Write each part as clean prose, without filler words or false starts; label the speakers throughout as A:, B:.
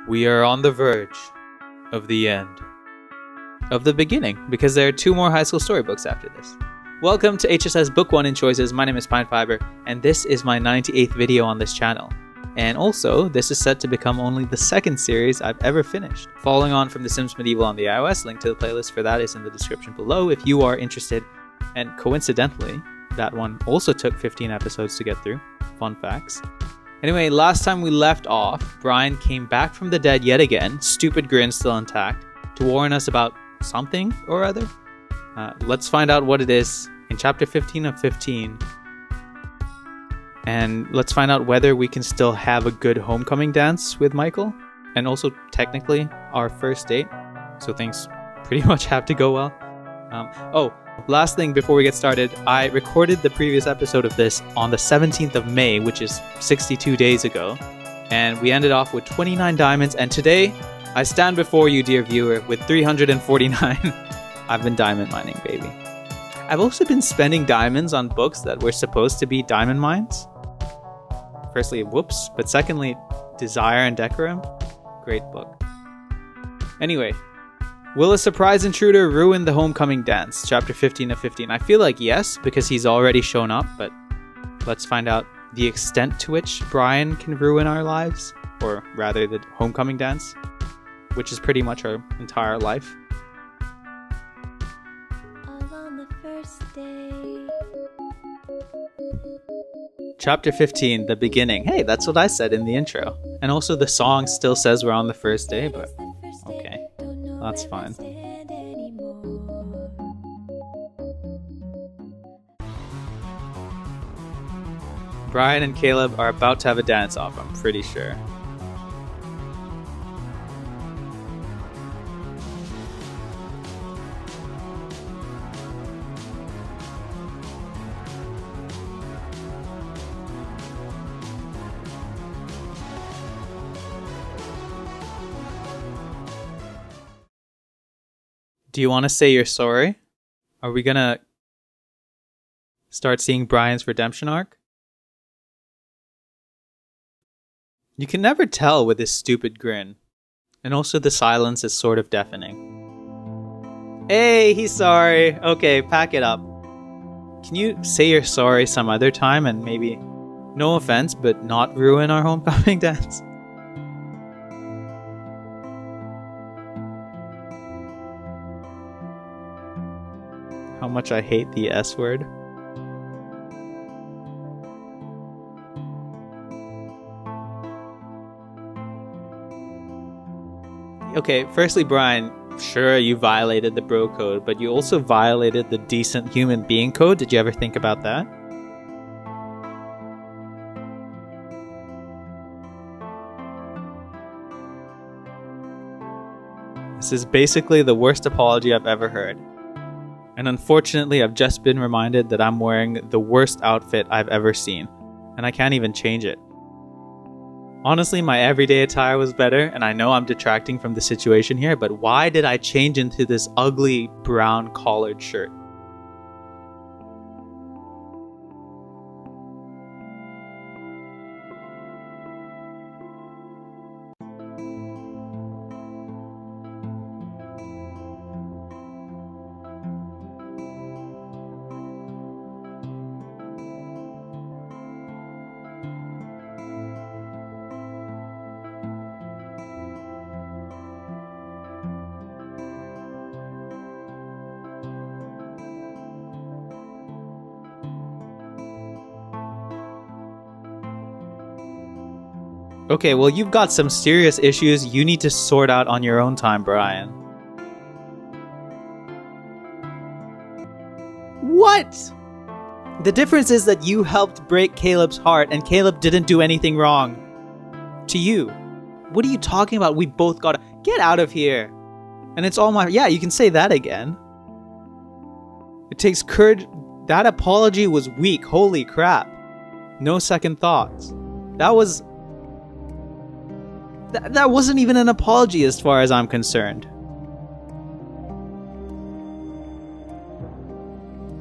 A: We are on the verge of the end. Of the beginning, because there are 2 more high school storybooks after this. Welcome to HSS Book 1 in Choices. My name is Pine Fiber, and this is my 98th video on this channel. And also, this is set to become only the 2nd series I've ever finished. Following on from The Sims Medieval on the iOS, link to the playlist for that is in the description below if you are interested. And coincidentally, that one also took 15 episodes to get through. Fun facts. Anyway, last time we left off, Brian came back from the dead yet again, stupid grin still intact, to warn us about something or other. Let's find out what it is in chapter 15 of 15. And let's find out whether we can still have a good homecoming dance with Michael. And also, technically, our first date. So things pretty much have to go well. Last thing before we get started, I recorded the previous episode of this on the 17th of May, which is 62 days ago. And we ended off with 29 diamonds. And today, I stand before you, dear viewer, with 349. I've been diamond mining, baby. I've also been spending diamonds on books that were supposed to be diamond mines. Firstly, whoops. But secondly, Desire and Decorum. Great book. Anyway. Will a surprise intruder ruin the homecoming dance? Chapter 15 of 15. I feel like yes, because he's already shown up, but let's find out the extent to which Brian can ruin our lives. Or rather, the homecoming dance, which is pretty much our entire life.
B: All on the first day.
A: Chapter 15, the beginning. Hey, that's what I said in the intro. And also the song still says we're on the first day, but okay. That's fine. Brian and Caleb are about to have a dance off, I'm pretty sure. Do you want to say you're sorry? Are we gonna start seeing Brian's redemption arc? You can never tell with his stupid grin. And also the silence is sort of deafening. Hey, he's sorry. Okay, pack it up. Can you say you're sorry some other time and maybe, no offense, but not ruin our homecoming dance? How much I hate the S word. Okay, firstly, Brian, sure, you violated the bro code, but you also violated the decent human being code. Did you ever think about that? This is basically the worst apology I've ever heard. And unfortunately, I've just been reminded that I'm wearing the worst outfit I've ever seen. And I can't even change it. Honestly, my everyday attire was better, and I know I'm detracting from the situation here, but why did I change into this ugly brown collared shirt? Okay, well, you've got some serious issues you need to sort out on your own time, Brian. What? The difference is that you helped break Caleb's heart and Caleb didn't do anything wrong. To you. What are you talking about? We both gotta get out of here. And it's all my... Yeah, you can say that again. It takes courage. That apology was weak. Holy crap. No second thoughts. That was... That wasn't even an apology as far as I'm concerned.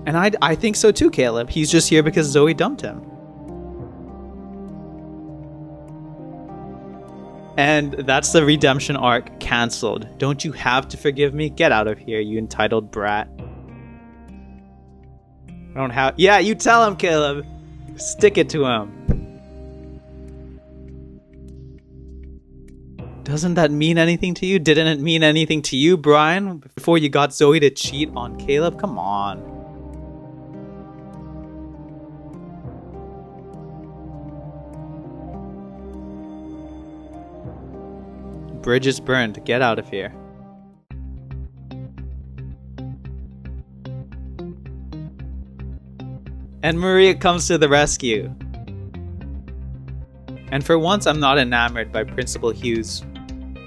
A: And I think so too, Caleb. He's just here because Zoe dumped him. And that's the redemption arc cancelled. Don't you have to forgive me? Get out of here, you entitled brat. I don't have... Yeah, you tell him, Caleb. Stick it to him. Doesn't that mean anything to you? Didn't it mean anything to you, Brian? Before you got Zoe to cheat on Caleb? Come on. Bridge is burned. Get out of here. And Maria comes to the rescue. And for once, I'm not enamored by Principal Hugh's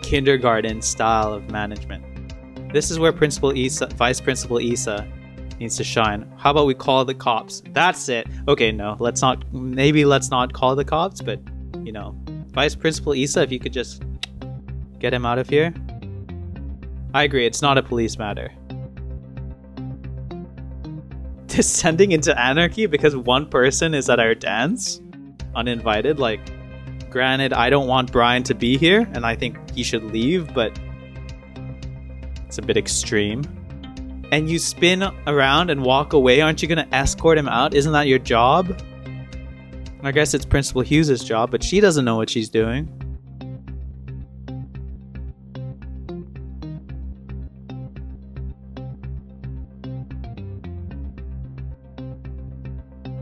A: kindergarten style of management. This is where Vice Principal Issa needs to shine. How about we call the cops? That's it. Okay, no, let's not call the cops, but, you know, Vice Principal Issa, if you could just get him out of here. I agree, it's not a police matter. Descending into anarchy because one person is at our dance? Uninvited? Like, granted, I don't want Brian to be here, and I think he should leave, but it's a bit extreme. And you spin around and walk away, aren't you gonna escort him out? Isn't that your job? I guess it's Principal Hughes' job, but she doesn't know what she's doing.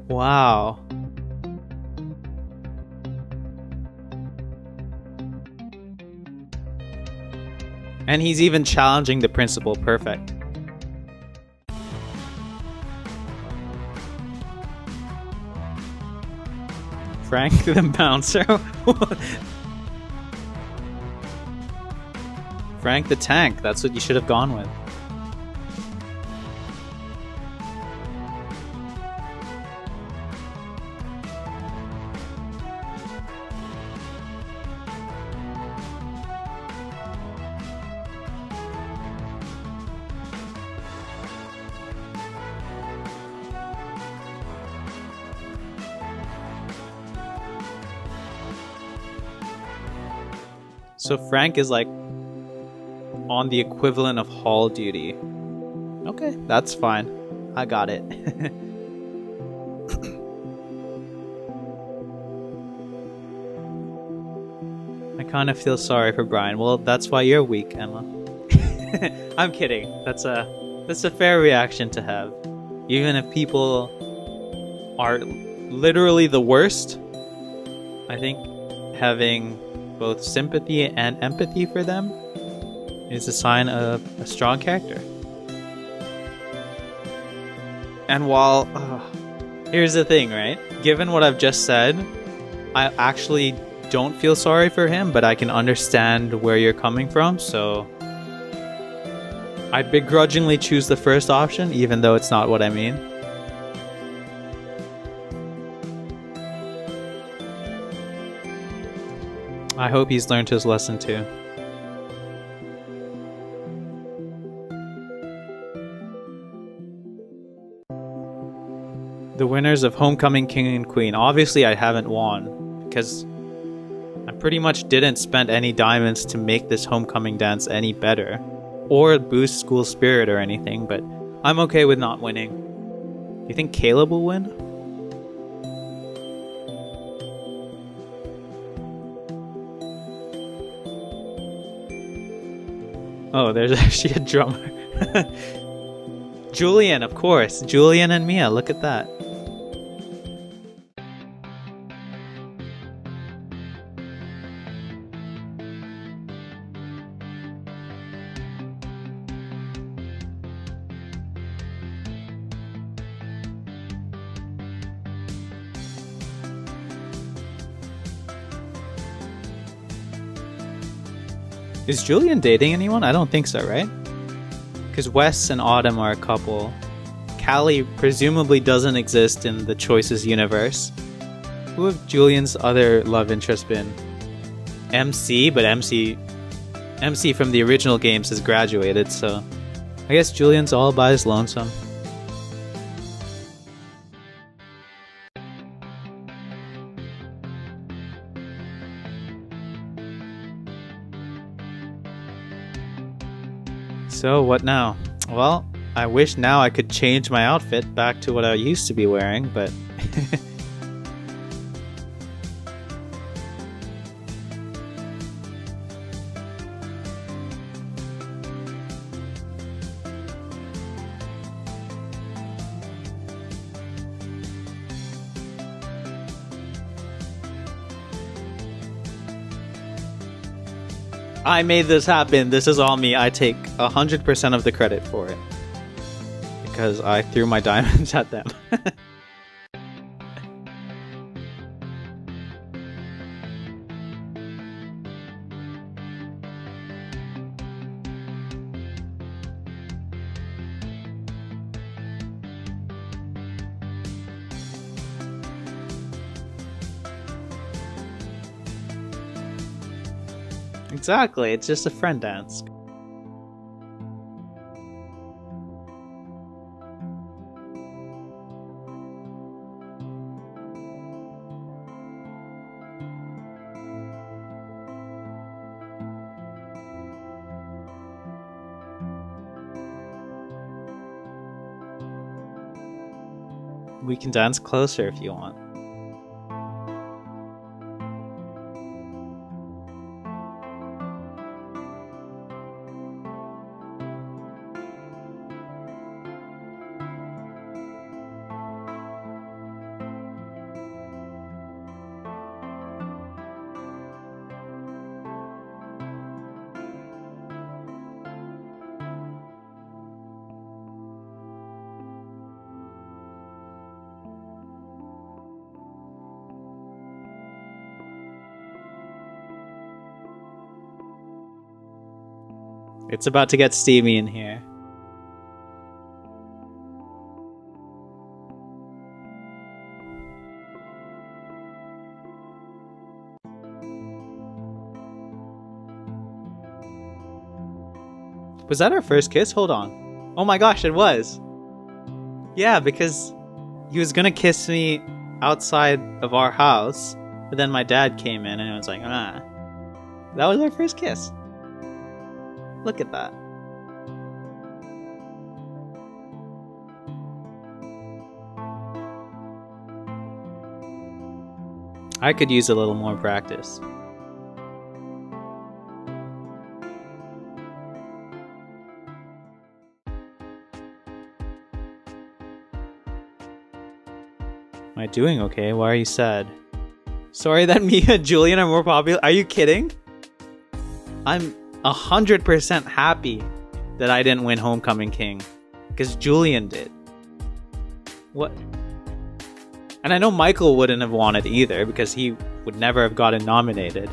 A: Wow. And he's even challenging the principal. Perfect. Frank the bouncer. Frank the tank. That's what you should have gone with. So Frank is like on the equivalent of hall duty. Okay, that's fine. I got it. I kind of feel sorry for Brian. Well, that's why you're weak, Emma. I'm kidding. That's a fair reaction to have. Even if people are literally the worst, I think having both sympathy and empathy for them is a sign of a strong character. And while here's the thing, right? Given what I've just said, I actually don't feel sorry for him, but I can understand where you're coming from, so I begrudgingly choose the first option, even though it's not what I mean. I hope he's learned his lesson too. The winners of Homecoming King and Queen. Obviously I haven't won, because I pretty much didn't spend any diamonds to make this homecoming dance any better, or boost school spirit or anything, but I'm okay with not winning. Do you think Caleb will win? Oh, there's actually a drummer. Julian, of course. Julian and Mia, look at that. Is Julian dating anyone? I don't think so, right? Because Wes and Autumn are a couple. Callie presumably doesn't exist in the Choices universe. Who have Julian's other love interest been? MC, but MC from the original games has graduated, so I guess Julian's all by his lonesome. So what now? Well, I wish now I could change my outfit back to what I used to be wearing, but... I made this happen. This is all me. I take 100% of the credit for it. Because I threw my diamonds at them. Exactly, it's just a friend dance. We can dance closer if you want. It's about to get steamy in here. Was that our first kiss? Hold on. Oh my gosh, it was. Yeah, because he was gonna kiss me outside of our house, but then my dad came in and it was like, ah. That was our first kiss. Look at that. I could use a little more practice. Am I doing okay? Why are you sad? Sorry that me and Julian are more popular. Are you kidding? I'm 100% happy that I didn't win Homecoming King, because Julian did. What? And I know Michael wouldn't have won it either, because he would never have gotten nominated.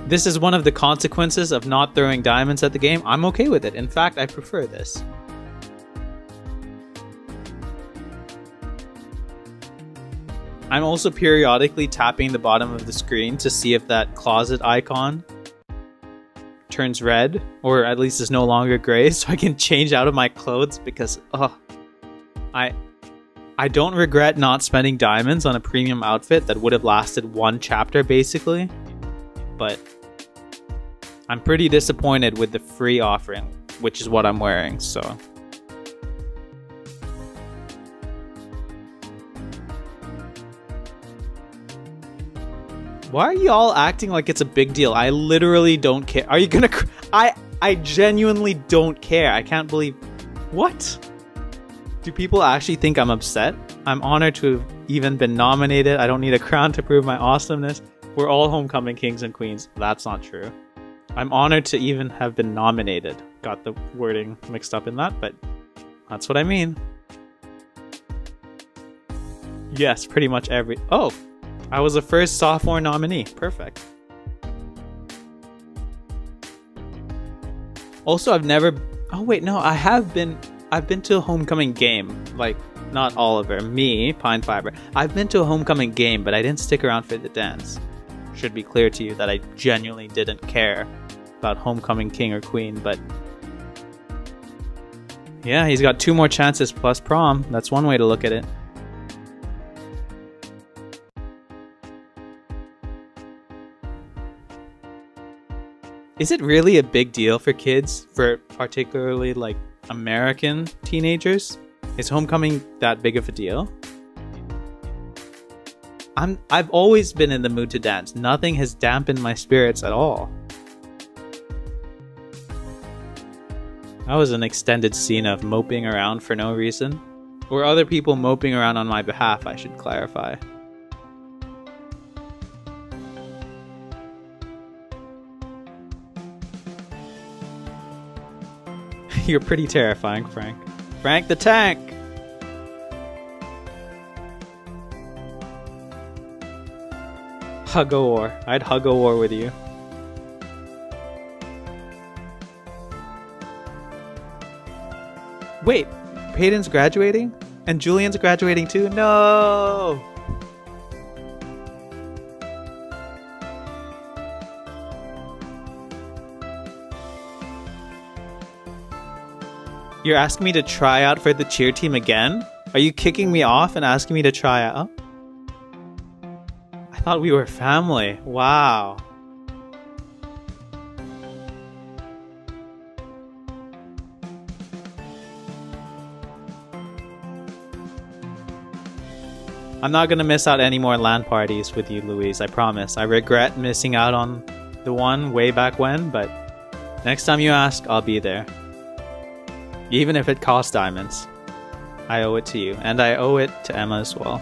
A: This is one of the consequences of not throwing diamonds at the game. I'm okay with it. In fact, I prefer this. I'm also periodically tapping the bottom of the screen to see if that closet icon turns red, or at least is no longer gray, so I can change out of my clothes, because I don't regret not spending diamonds on a premium outfit that would have lasted one chapter basically, but I'm pretty disappointed with the free offering, which is what I'm wearing, so... Why are you all acting like it's a big deal? I literally don't care. Are you gonna I genuinely don't care. I can't believe... What? Do people actually think I'm upset? I'm honored to have even been nominated. I don't need a crown to prove my awesomeness. We're all Homecoming Kings and Queens. That's not true. I'm honored to even have been nominated. Got the wording mixed up in that, but that's what I mean. Yes, pretty much every... Oh! I was the first sophomore nominee. Perfect. Also, I've never... Oh wait, no, I've been to a homecoming game. Like, not Oliver. Me, Pine Fiber. I've been to a homecoming game, but I didn't stick around for the dance. Should be clear to you that I genuinely didn't care about Homecoming King or Queen, but... Yeah, he's got 2 more chances plus prom. That's one way to look at it. Is it really a big deal for kids, for particularly like American teenagers? Is homecoming that big of a deal? I've always been in the mood to dance. Nothing has dampened my spirits at all. That was an extended scene of moping around for no reason. Or other people moping around on my behalf, I should clarify. You're pretty terrifying, Frank. Frank the Tank! Hug a war. I'd hug a war with you. Wait, Peyton's graduating? And Julian's graduating too? No! You're asking me to try out for the cheer team again? Are you kicking me off and asking me to try out? I thought we were family. Wow. I'm not gonna miss out any more LAN parties with you, Louise, I promise. I regret missing out on the one way back when, but next time you ask, I'll be there. Even if it costs diamonds. I owe it to you, and I owe it to Emma as well.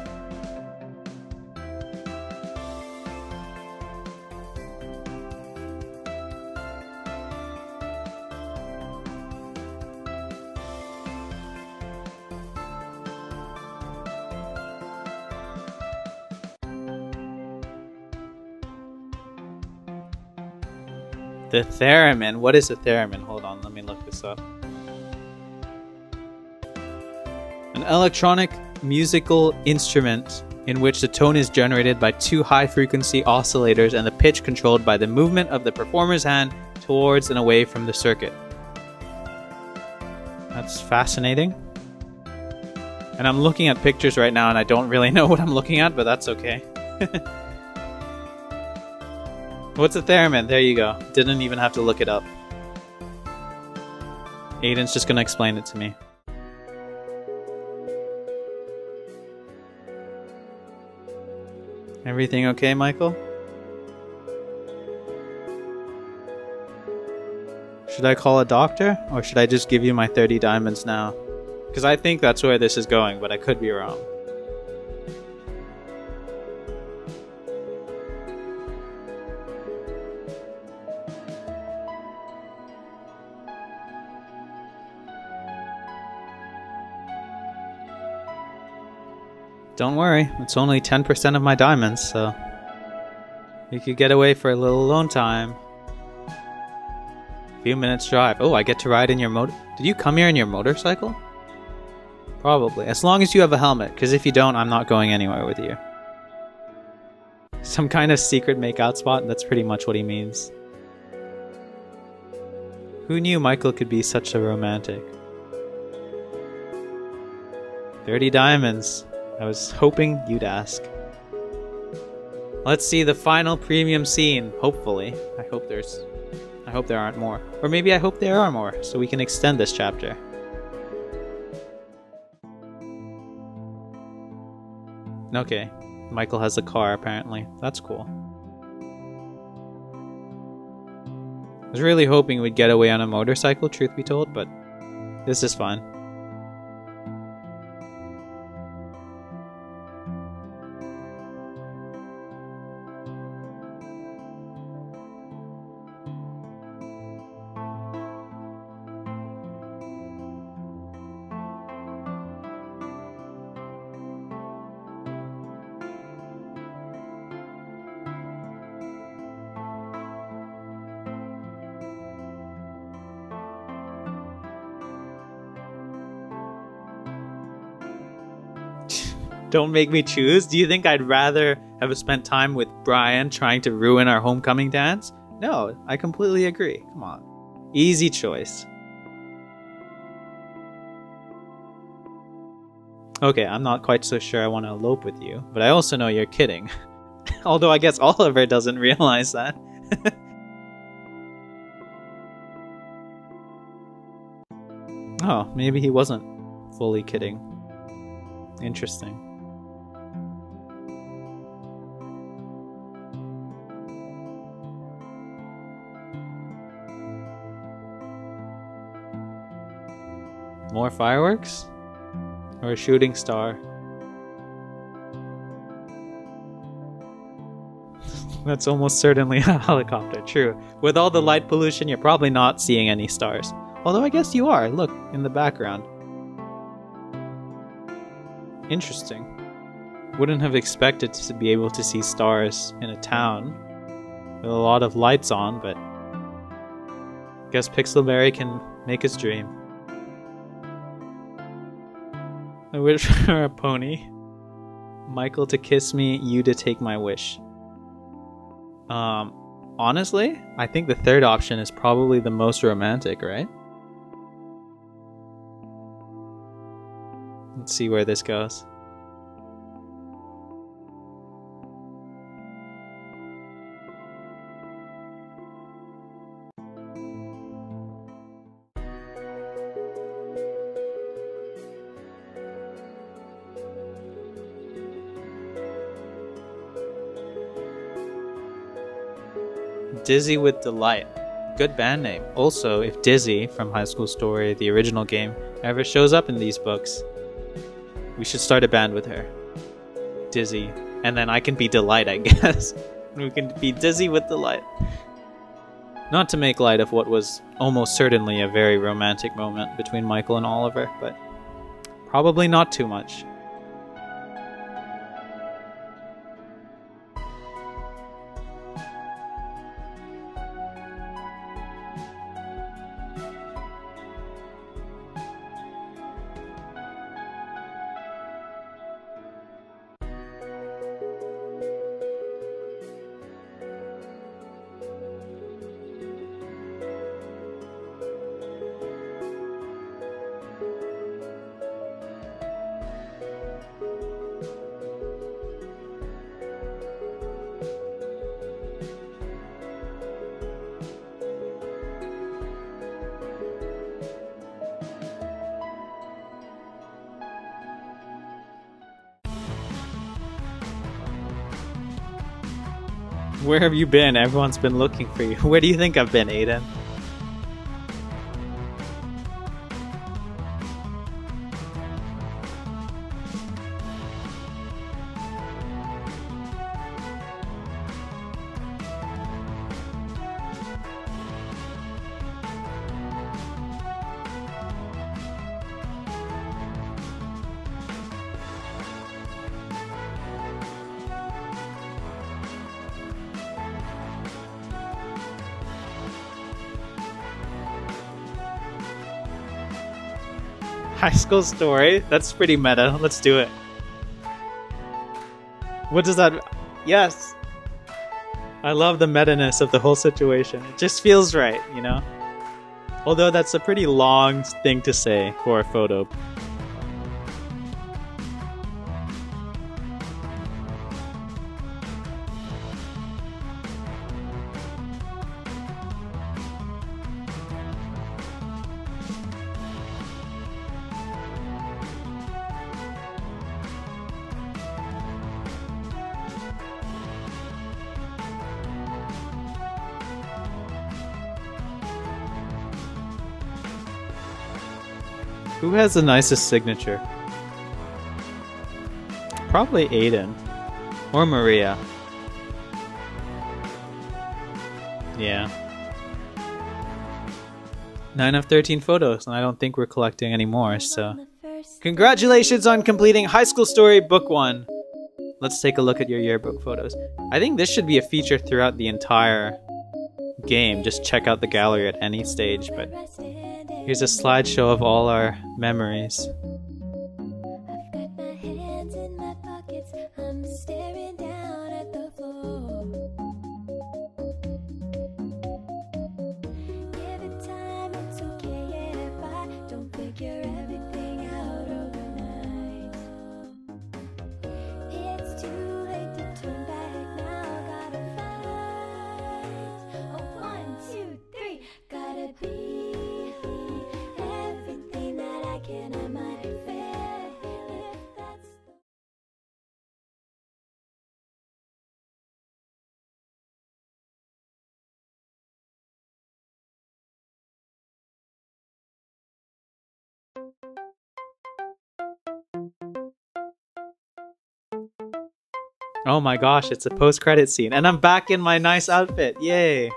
A: The theremin. What is a theremin? Hold on, let me look this up. An electronic musical instrument in which the tone is generated by two high-frequency oscillators and the pitch controlled by the movement of the performer's hand towards and away from the circuit. That's fascinating. And I'm looking at pictures right now and I don't really know what I'm looking at, but that's okay. What's a theremin? There you go. Didn't even have to look it up. Aiden's just gonna explain it to me. Everything okay, Michael? Should I call a doctor? Or should I just give you my 30 diamonds now? Because I think that's where this is going, but I could be wrong. Don't worry, it's only 10% of my diamonds, so we could get away for a little alone time. Few minutes drive. Oh, I get to ride in your motor. Did you come here in your motorcycle? Probably. As long as you have a helmet, because if you don't, I'm not going anywhere with you. Some kind of secret makeout spot? That's pretty much what he means. Who knew Michael could be such a romantic? 30 diamonds. I was hoping you'd ask. Let's see the final premium scene, hopefully. I hope there aren't more. Or maybe I hope there are more, so we can extend this chapter. Okay, Michael has a car apparently. That's cool. I was really hoping we'd get away on a motorcycle, truth be told, but this is fun. Don't make me choose? Do you think I'd rather have spent time with Brian trying to ruin our homecoming dance? No, I completely agree. Come on. Easy choice. Okay, I'm not quite so sure I want to elope with you, but I also know you're kidding. Although I guess Oliver doesn't realize that. Oh, maybe he wasn't fully kidding. Interesting. More fireworks? Or a shooting star? That's almost certainly a helicopter, true. With all the light pollution, you're probably not seeing any stars. Although I guess you are, look, in the background. Interesting. Wouldn't have expected to be able to see stars in a town with a lot of lights on, but guess Pixelberry can make his dream. I wish for a pony. Michael to kiss me, you to take my wish. Honestly, I think the third option is probably the most romantic, right? Let's see where this goes. Dizzy with Delight. Good band name. Also, if Dizzy from High School Story, the original game, ever shows up in these books, we should start a band with her. Dizzy. And then I can be Delight, I guess. We can be Dizzy with Delight. Not to make light of what was almost certainly a very romantic moment between Michael and Oliver, but probably not too much. Where have you been? Everyone's been looking for you. Where do you think I've been, Aiden? High School Story? That's pretty meta. Let's do it. What does that... Yes! I love the meta-ness of the whole situation. It just feels right, you know? Although that's a pretty long thing to say for a photo. Who has the nicest signature? Probably Aiden. Or Maria. Yeah. 9 of 13 photos, and I don't think we're collecting any more, so... Congratulations on completing High School Story Book 1! Let's take a look at your yearbook photos. I think this should be a feature throughout the entire game. Just check out the gallery at any stage, but... Here's a slideshow of all our memories.
B: I've got my hands in my pockets. I'm staring down at the floor. Give it time, it's okay if I don't figure everything out overnight. It's too late to turn back now. Gotta fight. Oh, 1, 2, 3. Gotta be everything
A: Oh my gosh, it's a post-credit scene, and I'm back in my nice outfit. Yay!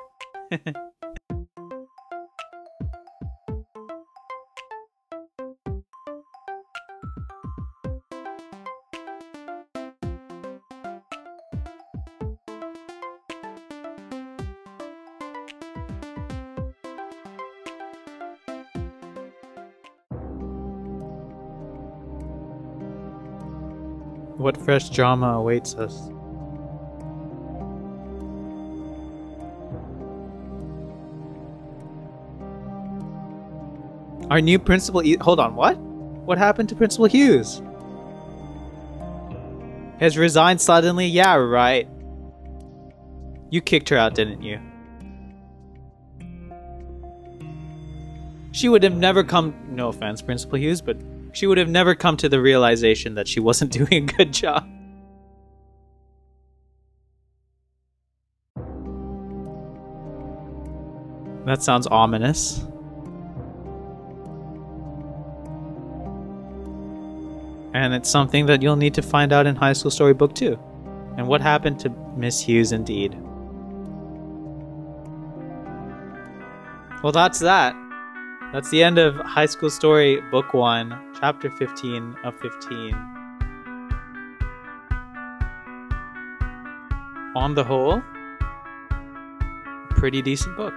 A: What fresh drama awaits us? Our new principal. Hold on, what? What happened to Principal Hughes? Has resigned suddenly? Yeah, right. You kicked her out, didn't you? She would have never come. No offense, Principal Hughes, but she would have never come to the realization that she wasn't doing a good job. That sounds ominous. And it's something that you'll need to find out in High School Story Book 2. And what happened to Miss Hughes indeed. Well, that's that. That's the end of High School Story Book 1, Chapter 15 of 15. On the whole, pretty decent book.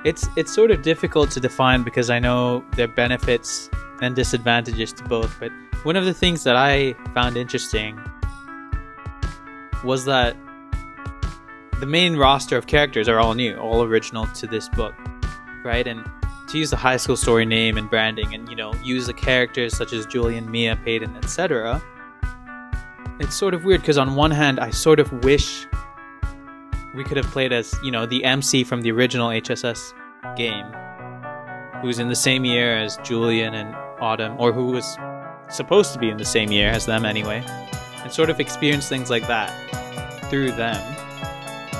A: It's sort of difficult to define because I know there are benefits and disadvantages to both, but one of the things that I found interesting was that the main roster of characters are all new, all original to this book, right? And to use the High School Story name and branding and, you know, use the characters such as Julian, Mia, Peyton, etc., it's sort of weird because on one hand, I sort of wish we could have played as, you know, the MC from the original HSS game, who's in the same year as Julian and Autumn, or who was supposed to be in the same year as them anyway, and sort of experience things like that through them,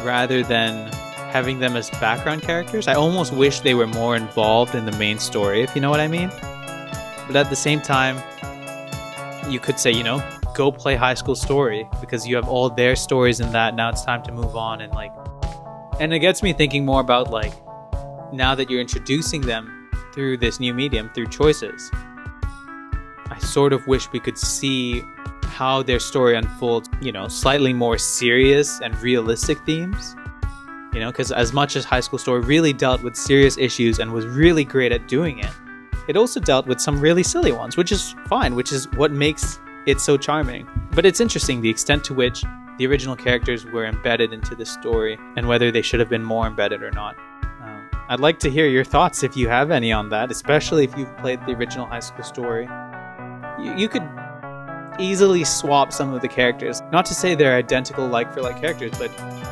A: rather than having them as background characters. I almost wish they were more involved in the main story, if you know what I mean. But at the same time, you could say, you know, go play High School Story because you have all their stories in that. Now it's time to move on, and like, and it gets me thinking more about like, now that you're introducing them through this new medium, through choices, I sort of wish we could see how their story unfolds, you know, slightly more serious and realistic themes, you know, because as much as High School Story really dealt with serious issues and was really great at doing it, it also dealt with some really silly ones, which is fine, which is what makes it's so charming. But it's interesting the extent to which the original characters were embedded into the story and whether they should have been more embedded or not. I'd like to hear your thoughts if you have any on that, especially if you've played the original High School Story. You could easily swap some of the characters. Not to say they're identical like-for-like characters, but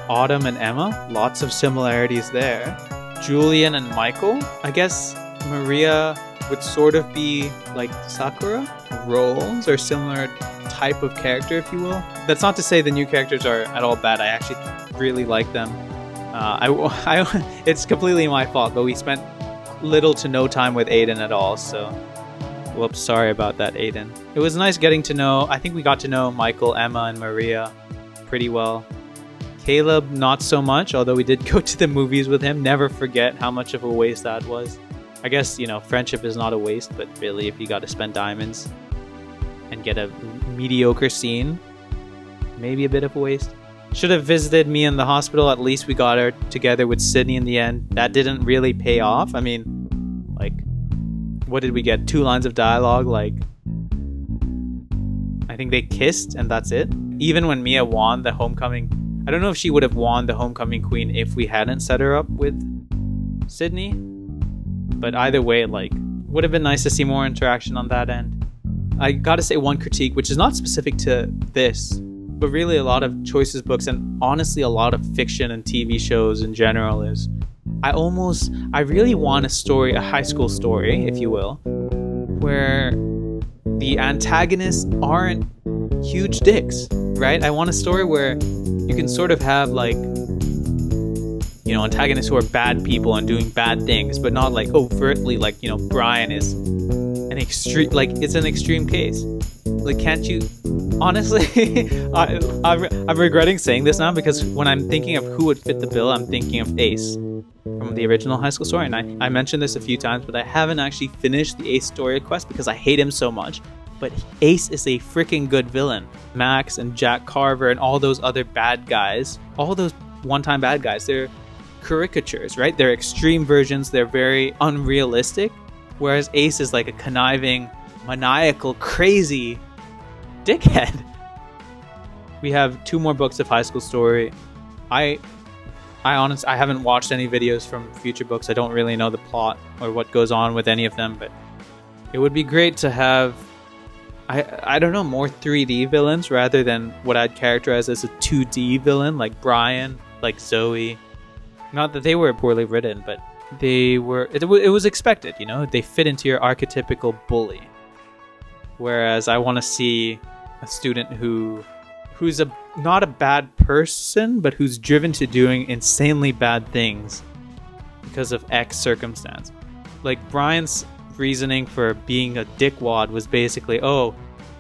A: Autumn and Emma, lots of similarities there. Julian and Michael, I guess Maria would sort of be like Sakura. Roles or similar type of character, if you will. That's not to say the new characters are at all bad. I actually really like them. It's completely my fault, but we spent little to no time with Aiden at all, so whoops, sorry about that, Aiden. It was nice getting to know, I think we got to know Michael, Emma, and Maria pretty well. Caleb, not so much, although we did go to the movies with him. Never forget how much of a waste that was. I guess, you know, friendship is not a waste, but really, if you got to spend diamonds and get a mediocre scene, maybe a bit of a waste. Should have visited me in the hospital. At least we got her together with Sydney in the end. That didn't really pay off. I mean, like, what did we get? 2 lines of dialogue, like, I think they kissed and that's it. Even when Mia won the homecoming, I don't know if she would have won the homecoming queen if we hadn't set her up with Sydney. But either way, like, would have been nice to see more interaction on that end. I gotta say one critique, which is not specific to this, but really a lot of Choices books and honestly a lot of fiction and TV shows in general is I really want a story, a high school story, if you will, where the antagonists aren't huge dicks, right? I want a story where you can sort of have like, you you know, antagonists who are bad people and doing bad things, but not like overtly like, you know, Brian is an extreme, like it's an extreme case. Like, can't you honestly I'm regretting saying this now, because when I'm thinking of who would fit the bill, I'm thinking of Ace from the original High School Story. And I mentioned this a few times, but I haven't actually finished the Ace story quest because I hate him so much. But Ace is a freaking good villain. Max and Jack Carver and all those other bad guys, all those one-time bad guys, they're caricatures, right? They're extreme versions. They're very unrealistic. Whereas Ace is like a conniving, maniacal, crazy dickhead. We have 2 more books of High School Story. I honestly, I haven't watched any videos from future books. I don't really know the plot or what goes on with any of them, but it would be great to have, I don't know, more 3D villains rather than what I'd characterize as a 2D villain, like Brian, like Zoe. Not that they were poorly written, but they were, it was expected, you know? They fit into your archetypical bully. Whereas I want to see a student who's not a bad person, but who's driven to doing insanely bad things because of X circumstance. Like, Brian's reasoning for being a dickwad was basically, oh,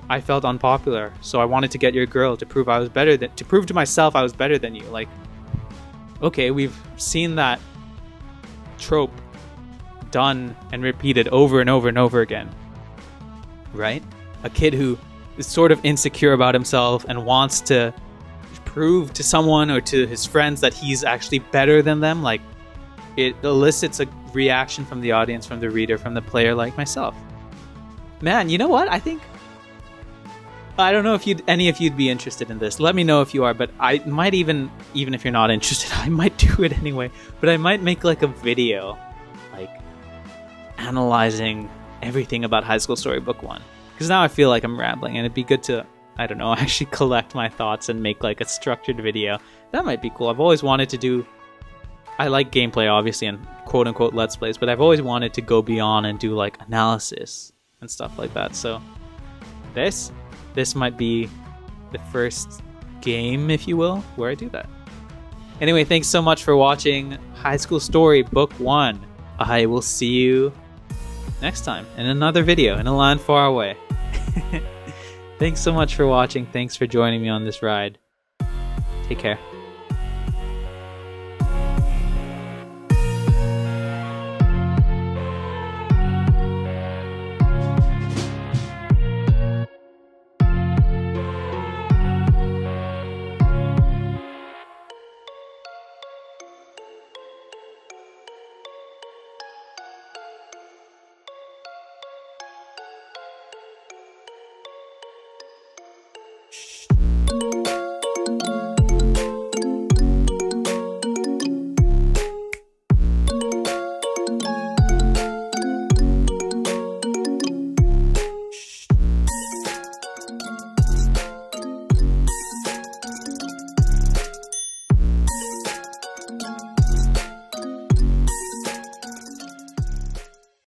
A: I felt unpopular, so I wanted to get your girl to prove to prove to myself I was better than you. Like, okay, we've seen that trope done and repeated over and over and over again, right? A kid who is sort of insecure about himself and wants to prove to someone or to his friends that he's actually better than them. Like, it elicits a reaction from the audience, from the reader, from the player like myself. Man, you know what? I don't know if any of you'd be interested in this. Let me know if you are, but I might even if you're not interested, I might do it anyway. But I might make like a video, like, analyzing everything about High School Story Book 1. Because now I feel like I'm rambling, and it'd be good to, I don't know, actually collect my thoughts and make like a structured video. That might be cool. I've always wanted to do, I like gameplay obviously and quote unquote let's plays, but I've always wanted to go beyond and do like analysis and stuff like that. So this might be the first game, if you will, where I do that. Anyway, thanks so much for watching High School Story Book 1. I will see you next time in another video in a land far away. Thanks so much for watching. Thanks for joining me on this ride. Take care.